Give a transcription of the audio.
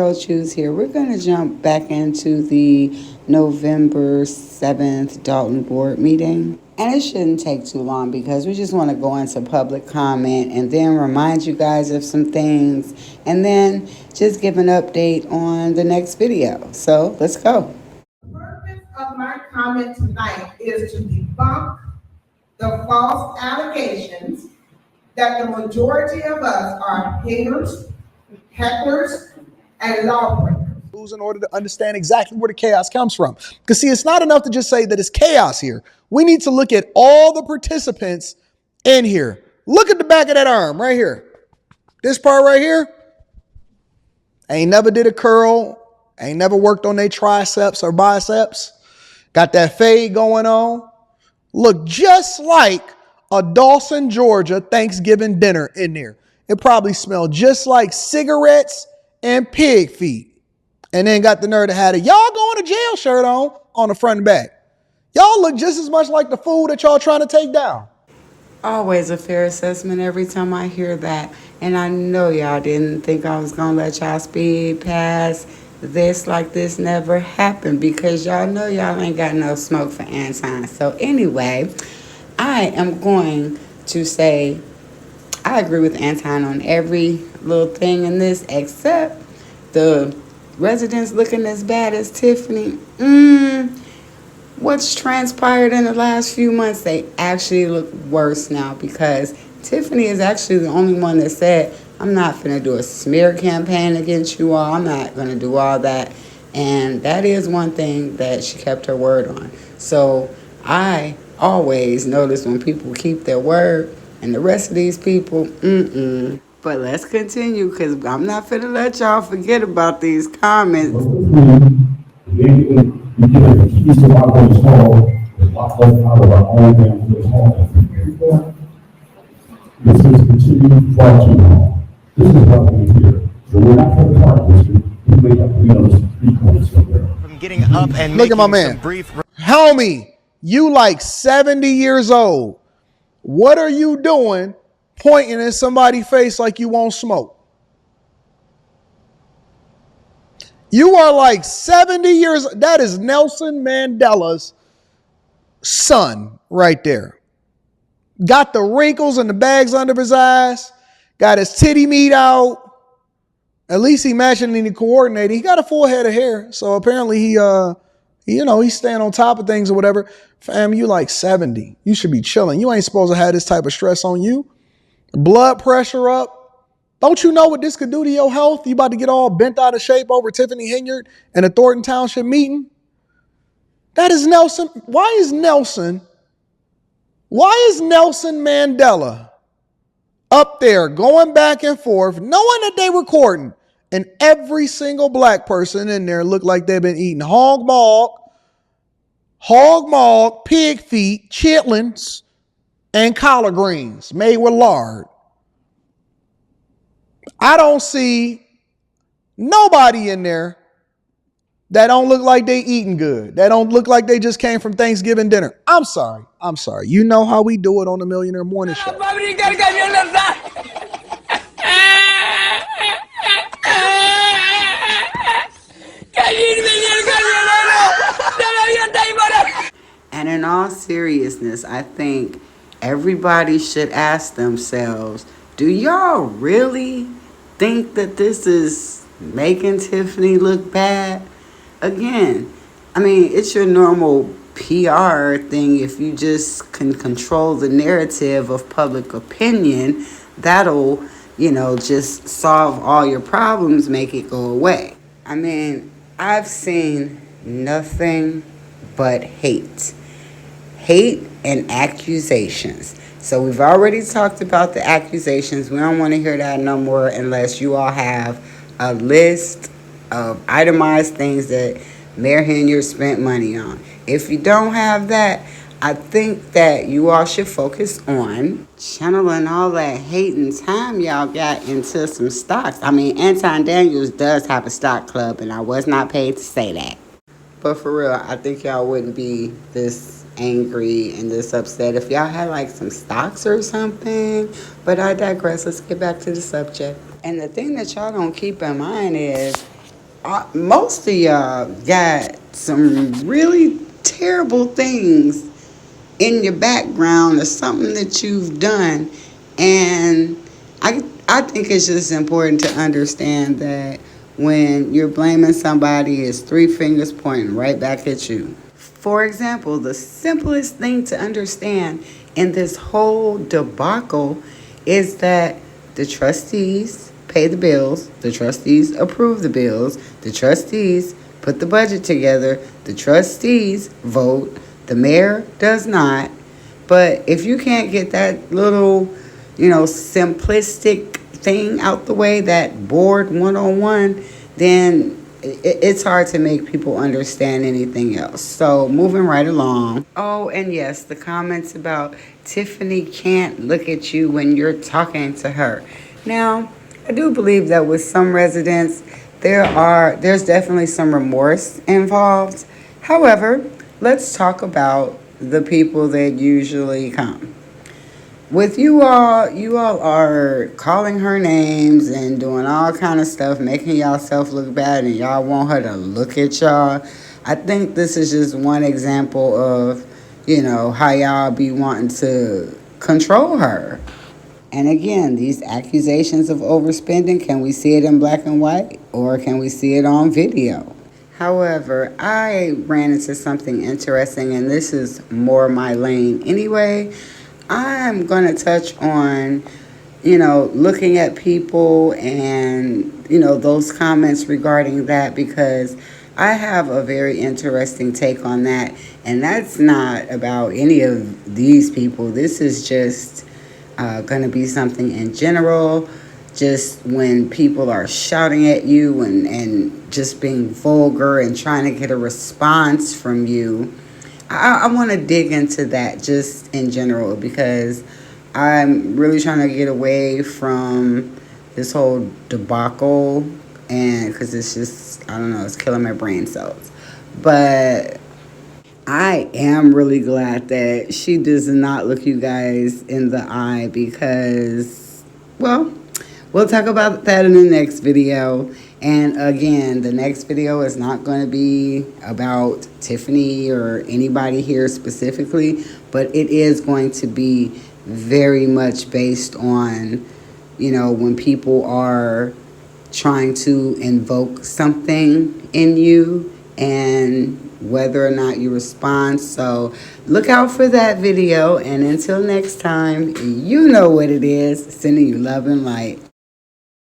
Choose here. We're going to jump back into the November 7th Dolton board meeting. And it shouldn't take too long because we just want to go into public comment and then remind you guys of some things and then just give an update on the next video. So let's go. The purpose of my comment tonight is to debunk the false allegations that the majority of us are haters, hecklers, and lawbreakers. In order to understand exactly where the chaos comes from. Because see, it's not enough to just say that it's chaos here. We need to look at all the participants in here. Look at the back of that arm right here. This part right here. Ain't never did a curl. Ain't never worked on their triceps or biceps. Got that fade going on. Look just like a Dawson, Georgia Thanksgiving dinner in there. It probably smelled just like cigarettes and pig feet. And then got the nerve to have a y'all going to jail shirt on the front and back. Y'all look just as much like the fool that y'all trying to take down. Always a fair assessment every time I hear that. And I know y'all didn't think I was going to let y'all speed past this like this never happened because y'all know y'all ain't got no smoke for Anton. So anyway, I am going to say I agree with Anton on every little thing in this except the residents looking as bad as Tiffany. What's transpired in the last few months, they actually look worse now because Tiffany is actually the only one that said, I'm not going to do a smear campaign against you all. I'm not going to do all that. And that is one thing that she kept her word on. So I always notice when people keep their word and the rest of these people, But let's continue because I'm not finna let y'all forget about these comments. This is continued far too long. This is what we hear. So we're not going to talk this. We may have to be on the speak on somewhere. From getting up and look at my man. Homie, you like 70 years old. What are you doing pointing in somebody's face like you won't smoke? You are like 70 years. That is Nelson Mandela's son right there. Got the wrinkles and the bags under his eyes. Got his titty meat out. At least he matching and he coordinated. He got a full head of hair. So apparently he's staying on top of things or whatever. Fam, you like 70. You should be chilling. You ain't supposed to have this type of stress on you. Blood pressure up. Don't you know what this could do to your health? You about to get all bent out of shape over Tiffany Hinyard and a Thornton Township meeting? That is Nelson. Why is Nelson Mandela up there going back and forth, knowing that they recording, and every single black person in there looked like they've been eating hog maw, pig feet, chitlins, and collard greens made with lard? I don't see nobody in there that don't look like they eating good. That don't look like they just came from Thanksgiving dinner. I'm sorry. You know how we do it on the Millionaire Morning Show. And in all seriousness, I think everybody should ask themselves, do y'all really think that this is making Tiffany look bad? Again, I mean, it's your normal PR thing. If you just can control the narrative of public opinion, that'll, just solve all your problems, make it go away. I mean, I've seen nothing but hate and accusations. So we've already talked about the accusations. We don't want to hear that no more unless you all have a list of itemized things that Mayor Hinyard spent money on. If you don't have that, I think that you all should focus on channeling all that hate and time y'all got into some stocks. I mean, Anton Daniels does have a stock club, and I was not paid to say that. But for real, I think y'all wouldn't be this angry and this upset if y'all had like some stocks or something. But I digress. Let's get back to the subject. And the thing that y'all don't keep in mind is Most of y'all got some really terrible things in your background or something that you've done, and I think it's just important to understand that when you're blaming somebody, it's three fingers pointing right back at you. For example, the simplest thing to understand in this whole debacle is that the trustees pay the bills, the trustees approve the bills, the trustees put the budget together, the trustees vote, the mayor does not. But if you can't get that little, simplistic thing out the way, that board 101, then it's hard to make people understand anything else. So moving right along. Oh, and yes, the comments about Tiffany can't look at you when you're talking to her. Now, I do believe that with some residents, there's definitely some remorse involved. However, let's talk about the people that usually come. With you all are calling her names and doing all kind of stuff, making yourself look bad, and y'all want her to look at y'all. I think this is just one example of, how y'all be wanting to control her. And again, these accusations of overspending, can we see it in black and white or can we see it on video? However, I ran into something interesting, and this is more my lane anyway. I'm going to touch on, looking at people and, those comments regarding that, because I have a very interesting take on that. And that's not about any of these people. This is just going to be something in general. Just when people are shouting at you and just being vulgar and trying to get a response from you. I want to dig into that just in general, because I'm really trying to get away from this whole debacle, and because it's just, I don't know, it's killing my brain cells. But I am really glad that she does not look you guys in the eye, because, well, we'll talk about that in the next video. And again, the next video is not going to be about Tiffany or anybody here specifically, but it is going to be very much based on, when people are trying to invoke something in you and whether or not you respond. So look out for that video. And until next time, you know what it is. Sending you love and light.